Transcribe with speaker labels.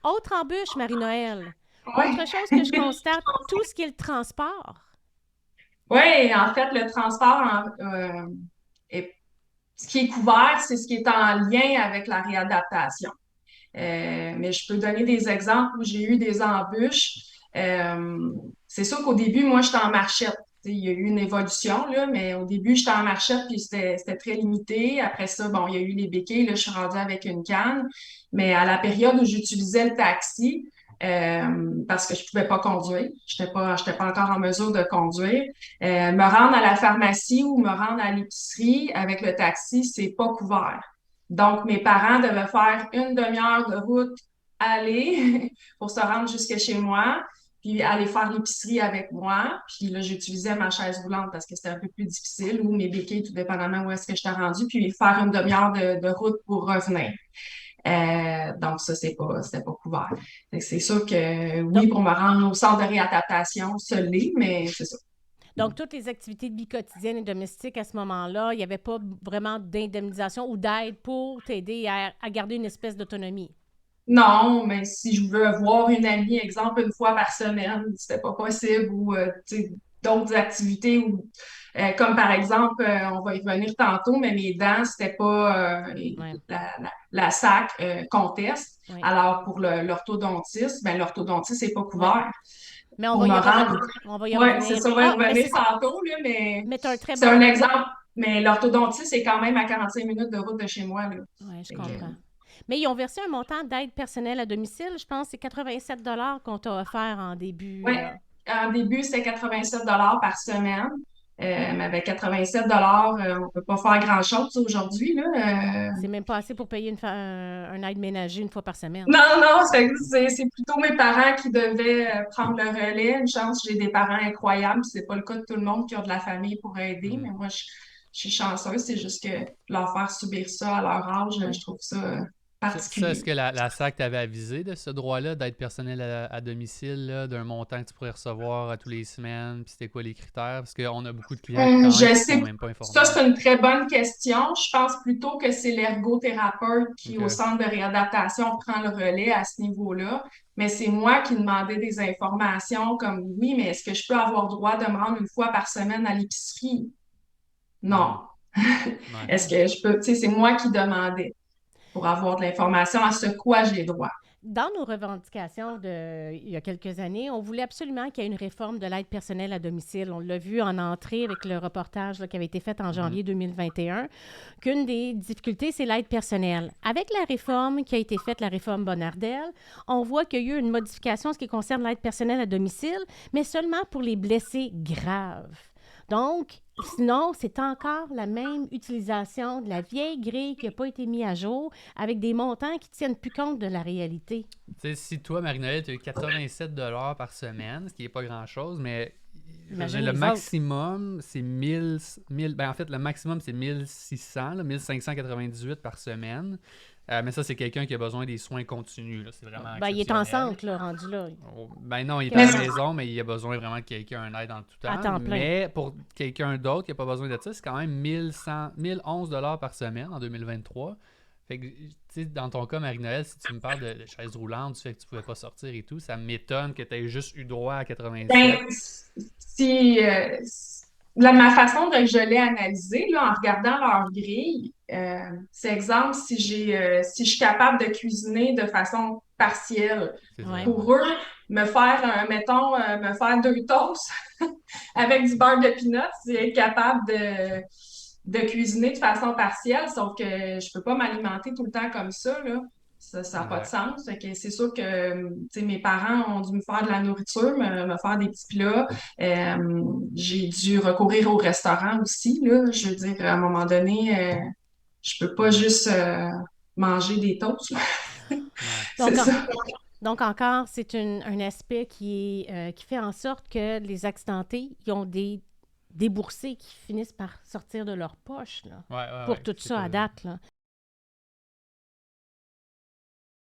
Speaker 1: Autre embûche, Marie-Noël.
Speaker 2: Oui,
Speaker 1: Autre chose que je constate, tout ce qui est le transport.
Speaker 2: ouais, en fait, le transport, ce qui est couvert, c'est ce qui est en lien avec la réadaptation. Mais je peux donner des exemples où j'ai eu des embûches. Euh, c'est sûr qu'au début, moi, j'étais en marchette. Tu sais, il y a eu une évolution, là, mais au début, j'étais en marchette, puis c'était très limité. Après ça, bon, il y a eu les béquilles, là, je suis rendue avec une canne. Mais à la période où j'utilisais le taxi, parce que je pouvais pas conduire, j'étais pas encore en mesure de conduire, me rendre à la pharmacie ou me rendre à l'épicerie avec le taxi, c'est pas couvert. Donc, mes parents devaient faire une demi-heure de route aller pour se rendre jusque chez moi, puis aller faire l'épicerie avec moi. Puis là, j'utilisais ma chaise roulante parce que c'était un peu plus difficile, ou mes béquilles, tout dépendamment où est-ce que j'étais rendue, puis faire une demi-heure de route pour revenir. Donc, ça, c'était pas couvert. Fait que c'est sûr que
Speaker 1: Donc,
Speaker 2: oui, pour me rendre au centre de réadaptation, ça l'est, mais c'est ça.
Speaker 1: donc, toutes les activités de vie quotidienne et domestiques à ce moment-là, il n'y avait pas vraiment d'indemnisation ou d'aide pour t'aider à garder une espèce d'autonomie.
Speaker 2: Non, mais si je veux voir une amie, exemple, une fois par semaine, c'était pas possible ou tu sais, d'autres activités ou comme par exemple, on va y revenir tantôt, mais mes dents, c'était pas
Speaker 1: Ouais,
Speaker 2: la SAC conteste.
Speaker 1: ouais,
Speaker 2: Alors pour l'orthodontiste, ben l'orthodontiste n'est pas
Speaker 1: ouais.
Speaker 2: couvert
Speaker 1: Mais on
Speaker 2: pour
Speaker 1: va
Speaker 2: me
Speaker 1: y
Speaker 2: rendre.
Speaker 1: revenir. On va y
Speaker 2: Ouais, c'est
Speaker 1: revenir.
Speaker 2: ça, on va y
Speaker 1: Ah, mais
Speaker 2: revenir tantôt, là,
Speaker 1: mais tu as un très
Speaker 2: c'est un
Speaker 1: bon.
Speaker 2: exemple. Mais l'orthodontiste, c'est quand même à 45 minutes de route de chez moi, là.
Speaker 1: Oui, je
Speaker 2: Fait que,
Speaker 1: comprends. Mais ils ont versé un montant d'aide personnelle à domicile. Je pense que c'est 87 qu'on t'a offert en début,
Speaker 2: ouais,
Speaker 1: là.
Speaker 2: en début, c'était 87 par semaine. Mais avec 87 on peut pas faire grand-chose aujourd'hui, là.
Speaker 1: C'est même pas assez pour payer un aide ménager une fois par semaine.
Speaker 2: Non, non, c'est plutôt mes parents qui devaient prendre le relais. Une chance, j'ai des parents incroyables. C'est pas le cas de tout le monde qui a de la famille pour aider,
Speaker 1: Hmm.
Speaker 2: mais moi, je suis chanceuse. C'est juste que leur faire subir ça à leur âge, je
Speaker 1: Ouais.
Speaker 2: trouve ça
Speaker 3: Ça, est-ce
Speaker 2: particulier.
Speaker 3: que la SAC t'avait avisé de ce droit-là d'aide personnelle à domicile, là, d'un montant que tu pourrais recevoir à tous les semaines, puis c'était quoi les critères? Parce qu'on a beaucoup de clients qui, quand même,
Speaker 2: Je
Speaker 3: qui sont
Speaker 2: sais,
Speaker 3: même pas
Speaker 2: ça,
Speaker 3: informés.
Speaker 2: c'est une très bonne question. Je pense plutôt que c'est l'ergothérapeute qui, au
Speaker 3: OK.
Speaker 2: centre de réadaptation, prend le relais à ce niveau-là. Mais c'est moi qui demandais des informations comme oui, mais est-ce que je peux avoir droit de me rendre une fois par semaine à l'épicerie?
Speaker 3: Hmm.
Speaker 2: Non.
Speaker 3: Ouais.
Speaker 2: Est-ce que je peux, tu sais, c'est moi qui demandais pour avoir de l'information à ce quoi j'ai droit.
Speaker 1: Dans nos revendications il y a quelques années, on voulait absolument qu'il y ait une réforme de l'aide personnelle à domicile. On l'a vu en entrée avec le reportage là, qui avait été fait en
Speaker 3: Mhm.
Speaker 1: janvier 2021, qu'une des difficultés, c'est l'aide personnelle. Avec la réforme qui a été faite, la réforme Bonnardel, on voit qu'il y a eu une modification en ce qui concerne l'aide personnelle à domicile, mais seulement pour les blessés graves. Donc, sinon, c'est encore la même utilisation de la vieille grille qui n'a pas été mise à jour avec des montants qui ne tiennent plus compte de la réalité.
Speaker 3: Tu sais, si toi, Marie-Noël, tu as eu 87 par semaine, ce qui n'est pas grand-chose, mais je veux dire,
Speaker 1: Imagine
Speaker 3: le
Speaker 1: les autres.
Speaker 3: maximum, c'est 1000 ben en fait, le maximum, c'est 1600, là, 1598 par semaine. Mais ça, c'est quelqu'un qui a besoin des soins continus, là. C'est vraiment
Speaker 1: Ben, il est en
Speaker 3: exceptionnel.
Speaker 1: centre, là, rendu là.
Speaker 3: Oh, ben non, il est à
Speaker 2: Mais
Speaker 3: la maison, mais il a besoin vraiment de quelqu'un, un aide en tout
Speaker 1: À
Speaker 3: temps.
Speaker 1: temps plein.
Speaker 3: Mais pour quelqu'un d'autre qui n'a pas besoin de ça, c'est quand même 1111 par semaine en 2023. Fait que, tu sais, dans ton cas, Marie-Noël, si tu me parles de chaise roulante, du fait que tu pouvais pas sortir et tout, ça m'étonne que tu aies juste eu droit à 87.
Speaker 2: ben, si, ma façon de que je l'ai analysé, là, en regardant leur grille, c'est exemple, si je suis capable de cuisiner de façon partielle,
Speaker 3: C'est ça,
Speaker 1: Ouais.
Speaker 3: ouais.
Speaker 2: pour eux, mettons, me faire deux toasts avec du beurre de pinot, c'est être capable de cuisiner de façon partielle, sauf que je peux pas m'alimenter tout le temps comme ça, là. Ça n'a pas de
Speaker 3: Exact.
Speaker 2: sens. Fait que c'est sûr que tu sais, mes parents ont dû me faire de la nourriture, me faire des petits plats. J'ai dû recourir au restaurant aussi, là. Je veux dire, à un moment donné, je peux pas
Speaker 3: Mhm.
Speaker 2: juste manger des toasts, là.
Speaker 3: Ouais.
Speaker 2: C'est
Speaker 1: Donc,
Speaker 2: ça.
Speaker 1: donc encore, c'est un aspect qui fait en sorte que les accidentés, ils ont des déboursés qui finissent par sortir de leur poche, là,
Speaker 3: Ouais, ouais,
Speaker 1: pour
Speaker 3: ouais.
Speaker 1: tout ça à date, là.